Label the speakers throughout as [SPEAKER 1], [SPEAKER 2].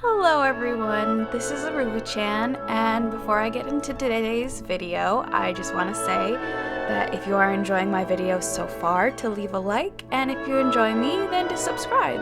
[SPEAKER 1] Hello everyone, this is Aruvachan, and before I get into today's video, I just want to say that if you are enjoying my videos so far, to leave a like, and if you enjoy me, then to subscribe.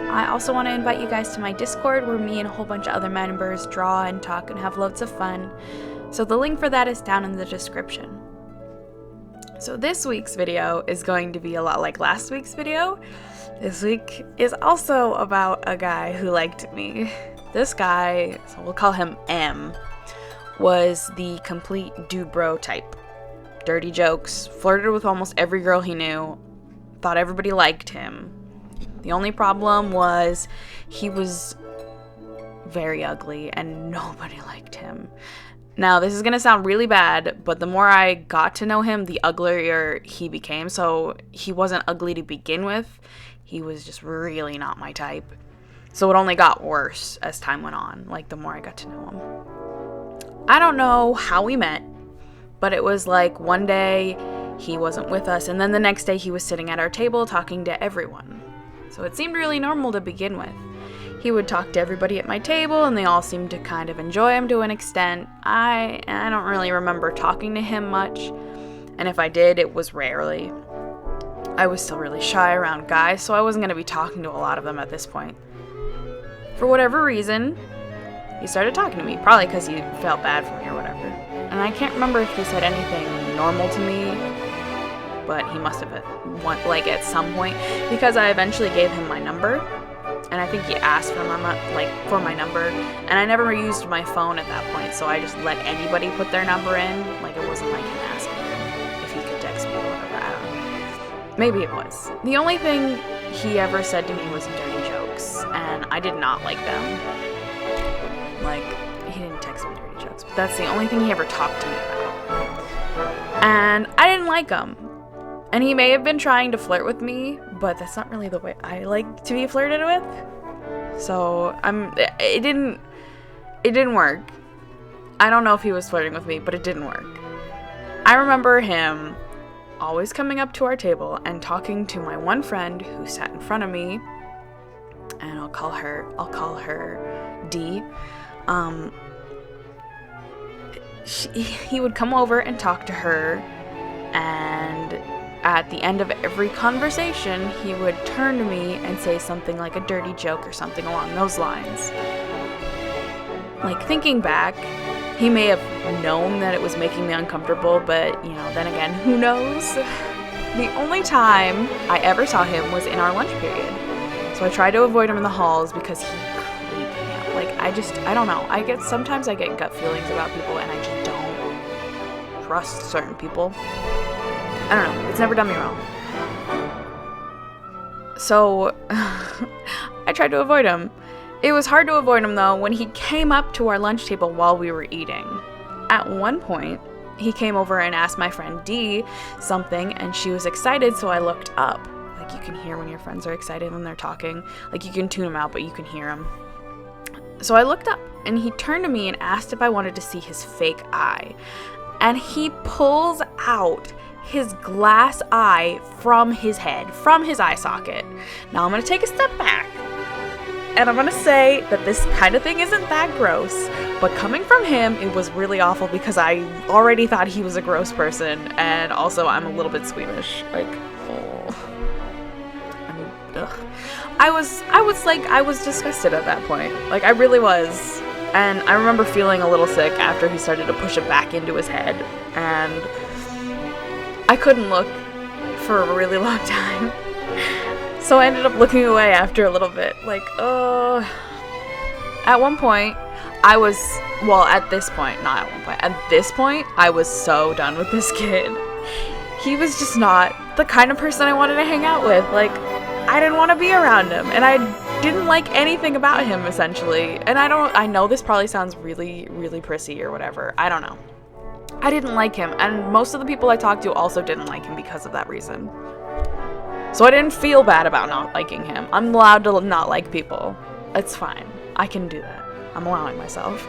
[SPEAKER 1] I also want to invite you guys to my Discord, where me and a whole bunch of other members draw and talk and have loads of fun. So the link for that is down in the description. So this week's video is going to be a lot like last week's video. This week is also about a guy who liked me. This guy, so we'll call him M, was the complete dude bro type. Dirty jokes, flirted with almost every girl he knew, thought everybody liked him. The only problem was he was very ugly and nobody liked him. Now, this is going to sound really bad, but the more I got to know him, the uglier he became. So he wasn't ugly to begin with. He was just really not my type. So it only got worse as time went on, like the more I got to know him. I don't know how we met, but it was like one day he wasn't with us, and then the next day he was sitting at our table talking to everyone. So it seemed really normal to begin with. He would talk to everybody at my table, and they all seemed to kind of enjoy him to an extent. I don't really remember talking to him much, and if I did, it was rarely. I was still really shy around guys, so I wasn't going to be talking to a lot of them at this point. For whatever reason, he started talking to me, probably because he felt bad for me or whatever. And I can't remember if he said anything normal to me, but he must have at some point, because I eventually gave him my number. And I think he asked for my number, and I never used my phone at that point, so I just let anybody put their number in. Like, it wasn't like him asking if he could text me or whatever. I don't know. Maybe it was. The only thing he ever said to me was dirty jokes, and I did not like them. Like, he didn't text me dirty jokes, but that's the only thing he ever talked to me about. And I didn't like him. And he may have been trying to flirt with me, but that's not really the way I like to be flirted with. So it didn't work. I don't know if he was flirting with me, but it didn't work. I remember him always coming up to our table and talking to my one friend who sat in front of me, and I'll call her D. He would come over and talk to her, and at the end of every conversation, he would turn to me and say something like a dirty joke or something along those lines. Like, thinking back, he may have known that it was making me uncomfortable, but, then again, who knows? The only time I ever saw him was in our lunch period. So I tried to avoid him in the halls because he creeped me out. Like, I don't know. Sometimes I get gut feelings about people, and I just don't trust certain people. I don't know, it's never done me wrong. So, I tried to avoid him. It was hard to avoid him, though, when he came up to our lunch table while we were eating. At one point, he came over and asked my friend D something, and she was excited, so I looked up. Like, you can hear when your friends are excited when they're talking. Like, you can tune them out, but you can hear them. So I looked up, and he turned to me and asked if I wanted to see his fake eye. And he pulls out his glass eye from his head, from his eye socket. Now I'm going to take a step back, and I'm going to say that this kind of thing isn't that gross, but coming from him, it was really awful because I already thought he was a gross person, and also I'm a little bit squeamish. Like, ugh. I was disgusted at that point. Like, I really was. And I remember feeling a little sick after he started to push it back into his head, and I couldn't look for a really long time. So I ended up looking away after a little bit. Like, At one point, at this point, I was so done with this kid. He was just not the kind of person I wanted to hang out with. Like, I didn't want to be around him, and I didn't like anything about him, essentially. And I know this probably sounds really, really prissy or whatever. I don't know. I didn't like him, and most of the people I talked to also didn't like him because of that reason. So I didn't feel bad about not liking him. I'm allowed to not like people. It's fine. I can do that. I'm allowing myself.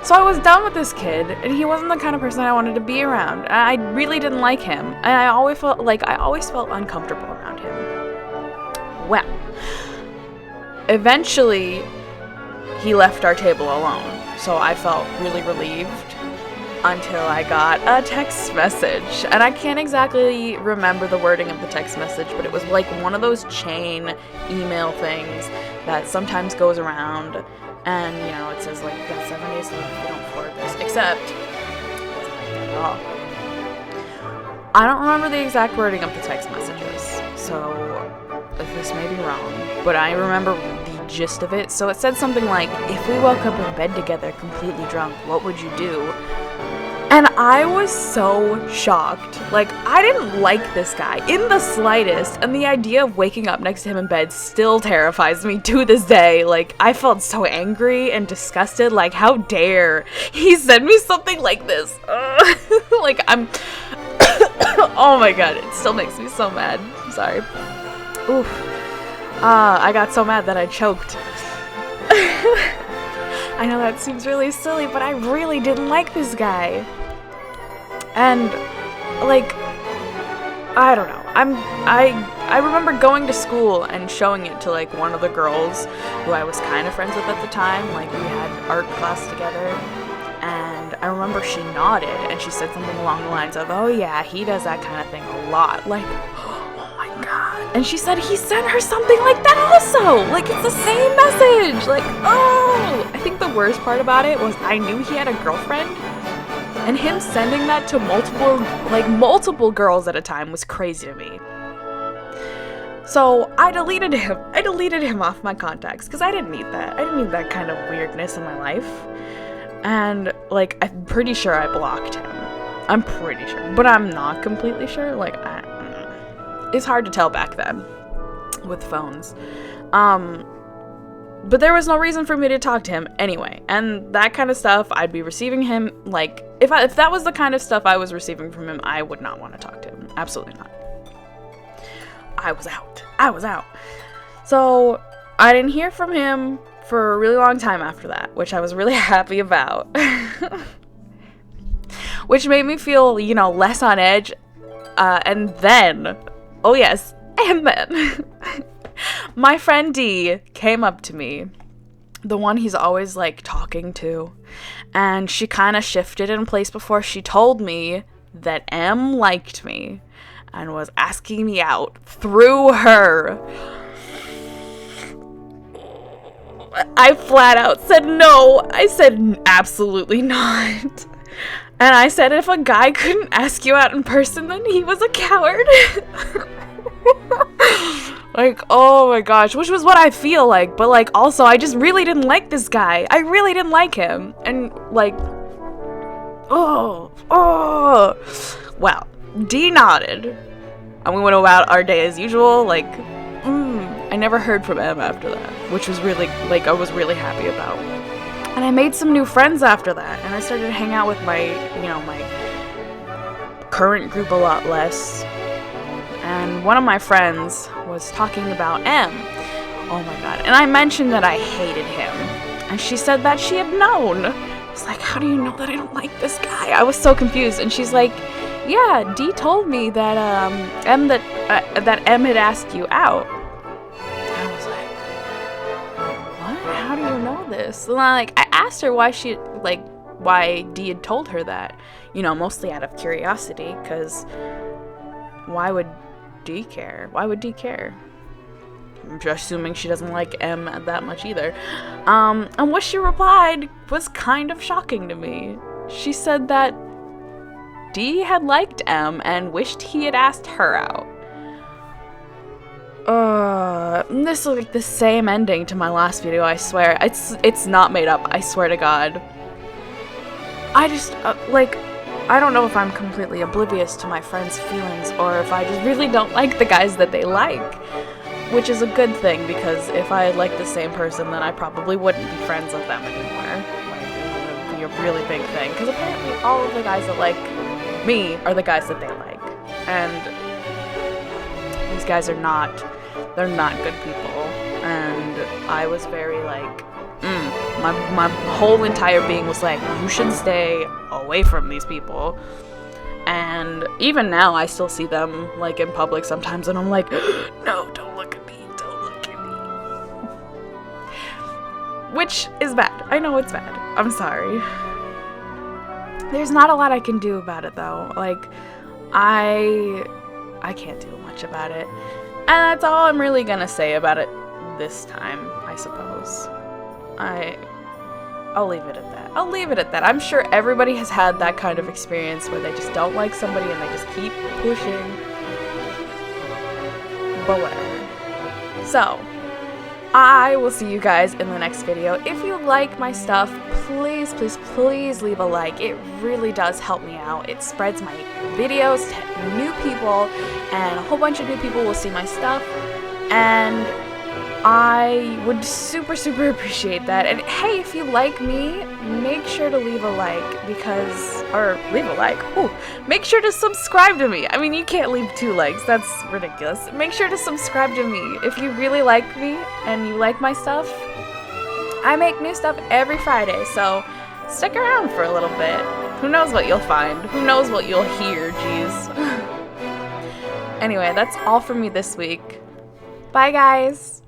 [SPEAKER 1] So I was done with this kid, and he wasn't the kind of person I wanted to be around. And I really didn't like him, and I always felt uncomfortable around him. Well, eventually, he left our table alone. So I felt really relieved until I got a text message. And I can't exactly remember the wording of the text message, but it was like one of those chain email things that sometimes goes around, and you know, it says like, you got 7 days left if you don't forward this, except it wasn't like that at all. I don't remember the exact wording of the text messages, so this may be wrong, but I remember the gist of it. So it said something like, if we woke up in bed together completely drunk, what would you do? And I was so shocked. Like, I didn't like this guy in the slightest, and the idea of waking up next to him in bed still terrifies me to this day. Like, I felt so angry and disgusted. Like, how dare he send me something like this? Like, I'm... Oh my god, it still makes me so mad. I'm sorry. Oof. I got so mad that I choked. I know that seems really silly, but I really didn't like this guy. And, like, I don't know. I remember going to school and showing it to, like, one of the girls who I was kind of friends with at the time. Like, we had art class together, and I remember she nodded, and she said something along the lines of, oh yeah, he does that kind of thing a lot. Like, oh my god. And she said he sent her something like that also! Like, it's the same message! Like, oh! I think the worst part about it was I knew he had a girlfriend, and him sending that to multiple girls at a time was crazy to me. So I deleted him. I deleted him off my contacts because I didn't need that. I didn't need that kind of weirdness in my life. And, like, I'm pretty sure I blocked him. I'm pretty sure. But I'm not completely sure. Like, it's hard to tell back then with phones. But there was no reason for me to talk to him anyway. And that kind of stuff, I'd be receiving him, like, if that was the kind of stuff I was receiving from him, I would not want to talk to him. Absolutely not. I was out. I was out. So, I didn't hear from him for a really long time after that, which I was really happy about. Which made me feel, you know, less on edge. And then, oh yes, and then, my friend D came up to me, the one he's always, like, talking to, and she kind of shifted in place before she told me that M liked me and was asking me out through her. I flat out said no. I said absolutely not. And I said if a guy couldn't ask you out in person, then he was a coward. Like, oh my gosh, which was what I feel like, but, like, also, I just really didn't like this guy. I really didn't like him. And, like, oh. Well, D nodded, and we went about our day as usual. Like, I never heard from M after that, which was really, like, I was really happy about. And I made some new friends after that, and I started to hang out with my, you know, my current group a lot less. And one of my friends was talking about M. Oh my god. And I mentioned that I hated him. And she said that she had known. I was like, how do you know that I don't like this guy? I was so confused. And she's like, yeah, D told me that that M had asked you out. And I was like, what? How do you know this? And I asked her why D had told her that. You know, mostly out of curiosity, because why would D care? Why would D care? I'm just assuming she doesn't like M that much either. And what she replied was kind of shocking to me. She said that D had liked M and wished he had asked her out. This is like the same ending to my last video, I swear. It's not made up, I swear to God. I just, I don't know if I'm completely oblivious to my friends' feelings or if I just really don't like the guys that they like. Which is a good thing, because if I liked the same person, then I probably wouldn't be friends with them anymore. Like, it would be a really big thing. Because apparently all of the guys that like me are the guys that they like. And these guys are not, they're not good people. And I was very like, my whole entire being was like, you should stay away from these people. And even now, I still see them, like, in public sometimes, and I'm like, no, don't look at me, don't look at me. which is bad. I know it's bad. I'm sorry. There's not a lot I can do about it though. Like, I can't do much about it. And that's all I'm really gonna say about it this time, I suppose. I'll leave it at that. I'll leave it at that. I'm sure everybody has had that kind of experience where they just don't like somebody and they just keep pushing. But whatever. So, I will see you guys in the next video. If you like my stuff, please, please, please leave a like. It really does help me out. It spreads my videos to new people, and a whole bunch of new people will see my stuff. And I would super, super appreciate that. And hey, if you like me, make sure to leave a like make sure to subscribe to me. I mean, you can't leave 2 likes. That's ridiculous. Make sure to subscribe to me. If you really like me and you like my stuff, I make new stuff every Friday, so stick around for a little bit. Who knows what you'll find? Who knows what you'll hear? Jeez. Anyway, that's all from me this week. Bye, guys.